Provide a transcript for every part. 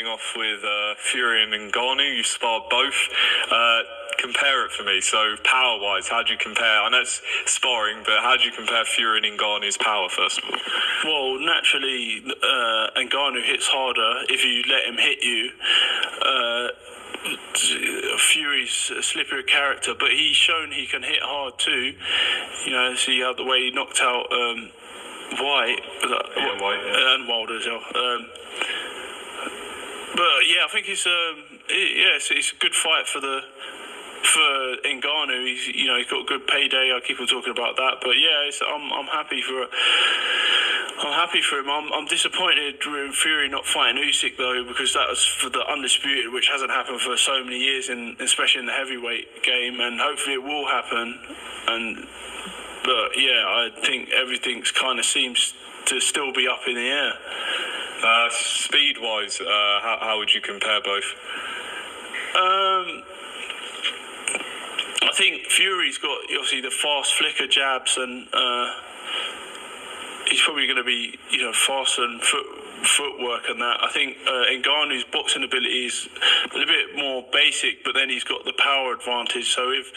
off with Fury and Ngannou. You sparred both. Compare it for me. So power-wise, how do you compare? I know it's sparring, but how do you compare Fury and Ngannou's power, first of all? Well, naturally, Ngannou hits harder if you let him hit you. Fury's a slippery character, but he's shown he can hit hard too. You know, see how the way he knocked out White, White, yeah. And Wilder as well. But yeah, I think it's a good fight for Ngannou. He's got a good payday. I keep on talking about that, but yeah, I'm happy for it. I'm happy for him. I'm disappointed with Fury not fighting Usyk though, because that was for the undisputed, which hasn't happened for so many years, especially in the heavyweight game, and hopefully it will happen. But yeah, I think everything's kind of seems to still be up in the air. Speed-wise, how would you compare both? I think Fury's got obviously the fast flicker jabs, and he's probably going to be faster and footwork and that. I think Ngannou's boxing ability is a little bit more basic, but then he's got the power advantage. So if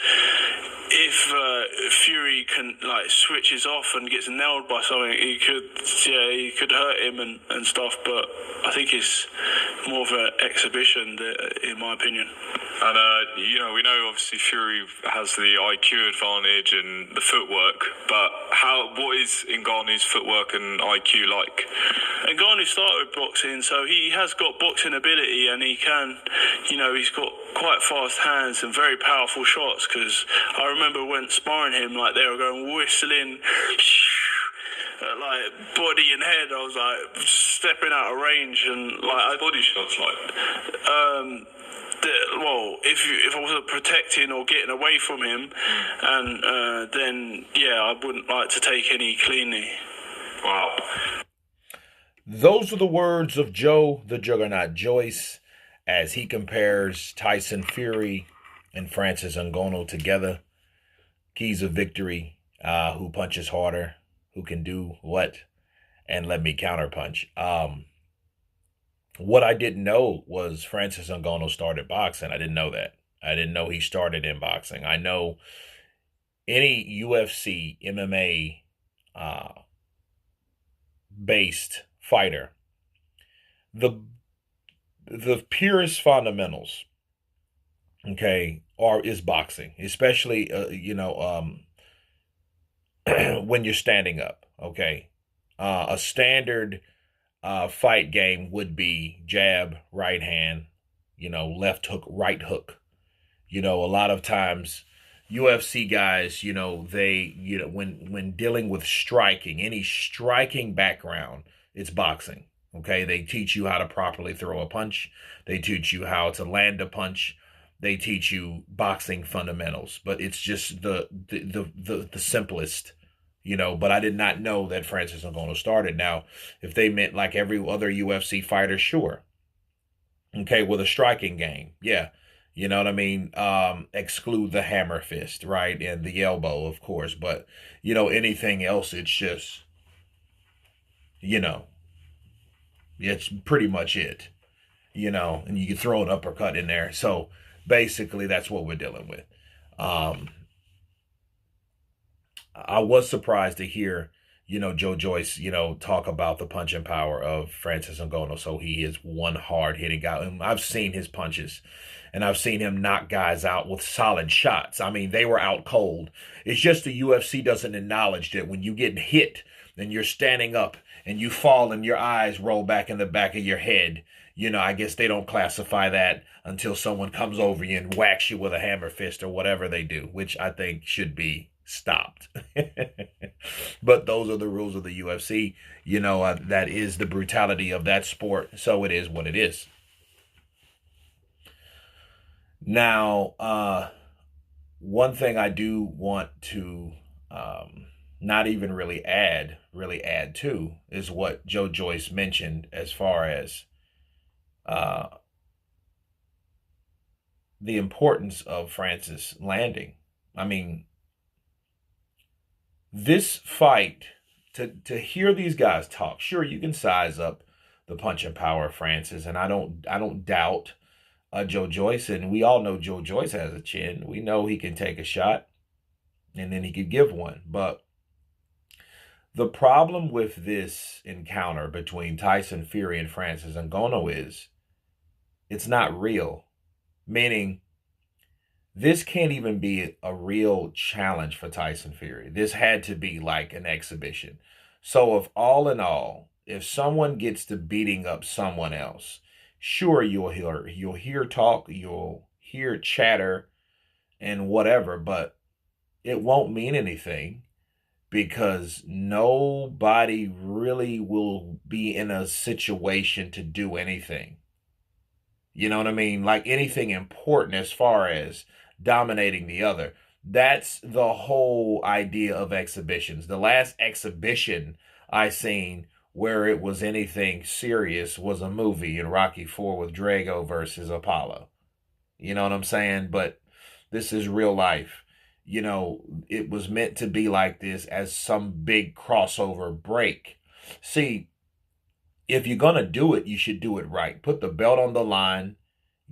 Fury can switches off and gets nailed by something, he could hurt him and stuff. But I think it's more of an exhibition, in my opinion. And we know obviously Fury has the IQ advantage and the footwork, but what is Ngannou's footwork and IQ like? Ngannou started with boxing, so he has got boxing ability, and he can, he's got quite fast hands and very powerful shots. Because I remember when sparring him, they were going whistling, body and head. I was stepping out of range, and body shots if I wasn't protecting or getting away from him, and then I wouldn't like to take any cleanly. Wow. Those are the words of Joe the Juggernaut Joyce as he compares Tyson Fury and Francis Ngannou together. Keys of victory: who punches harder, who can do what, and let me counterpunch. What I didn't know was Francis Ngannou started boxing. I didn't know that. I didn't know he started in boxing. I know any UFC, MMA based fighter, the purest fundamentals, okay, is boxing, especially when you're standing up. Okay, a standard fight game would be jab, right hand, left hook, right hook. A lot of times UFC guys, they, when dealing with striking, any striking background, it's boxing. Okay, they teach you how to properly throw a punch. They teach you how to land a punch. They teach you boxing fundamentals, but it's just the simplest. But I did not know that Francis Ngannou started. Now, if they meant like every other UFC fighter, sure. Okay, with a striking game, yeah. You know what I mean? Exclude the hammer fist, right? And the elbow, of course. But, anything else, it's just, it's pretty much it. And you can throw an uppercut in there. So, basically, that's what we're dealing with. I was surprised to hear, Joe Joyce, talk about the punching power of Francis Ngannou. So he is one hard-hitting guy. And I've seen his punches, and I've seen him knock guys out with solid shots. I mean, they were out cold. It's just the UFC doesn't acknowledge that when you get hit and you're standing up and you fall and your eyes roll back in the back of your head, I guess they don't classify that until someone comes over you and whacks you with a hammer fist or whatever they do, which I think should be stopped. But those are the rules of the UFC. That is the brutality of that sport. So it is what it is. Now, one thing I do want to not even really add to is what Joe Joyce mentioned as far as the importance of Francis landing. I mean, this fight, to hear these guys talk, sure, you can size up the punching power of Francis, and I don't doubt Joe Joyce, and we all know Joe Joyce has a chin. We know he can take a shot, and then he could give one. But the problem with this encounter between Tyson Fury and Francis Ngannou is it's not real, meaning this can't even be a real challenge for Tyson Fury. This had to be like an exhibition. So if all in all, if someone gets to beating up someone else, sure you'll hear talk, you'll hear chatter and whatever, but it won't mean anything because nobody really will be in a situation to do anything. You know what I mean? Like anything important as far as dominating the other. That's the whole idea of exhibitions. The last exhibition I seen where it was anything serious was a movie in Rocky 4 with Drago versus Apollo. You know what I'm saying? But this is real life. You know, it was meant to be like this as some big crossover break. See, if you're going to do it, you should do it right. Put the belt on the line.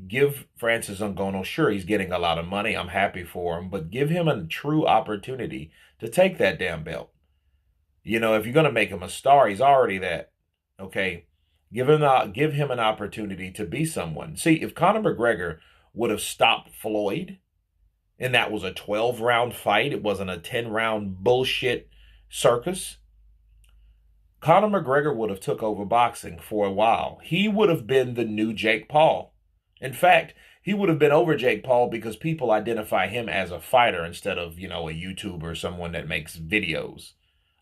Give Francis Ngannou, sure, he's getting a lot of money. I'm happy for him. But give him a true opportunity to take that damn belt. You know, if you're going to make him a star, he's already that. Okay? Give him an opportunity to be someone. See, if Conor McGregor would have stopped Floyd, and that was a 12-round fight, it wasn't a 10-round bullshit circus, Conor McGregor would have took over boxing for a while. He would have been the new Jake Paul. In fact, he would have been over Jake Paul because people identify him as a fighter instead of, you know, a YouTuber, someone that makes videos.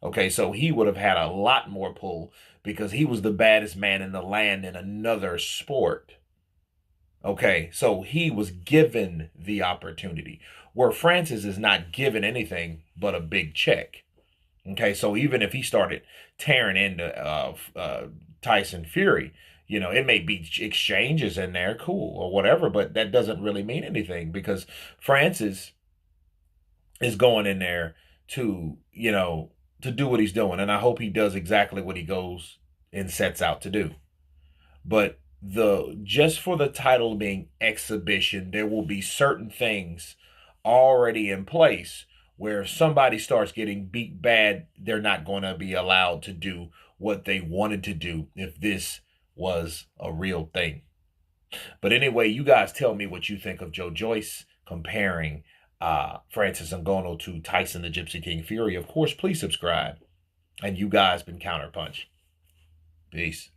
Okay, so he would have had a lot more pull because he was the baddest man in the land in another sport. Okay, so he was given the opportunity, where Francis is not given anything but a big check. Okay, so even if he started tearing into Tyson Fury, you know, it may be exchanges in there, cool, or whatever, but that doesn't really mean anything because Francis is going in there to, you know, to do what he's doing. And I hope he does exactly what he goes and sets out to do. But just for the title being exhibition, there will be certain things already in place where if somebody starts getting beat bad, they're not going to be allowed to do what they wanted to do if this was a real thing. But anyway, you guys tell me what you think of Joe Joyce comparing Francis Ngannou to Tyson the Gypsy King Fury. Of course, please subscribe. And you guys been Counterpunch. Peace.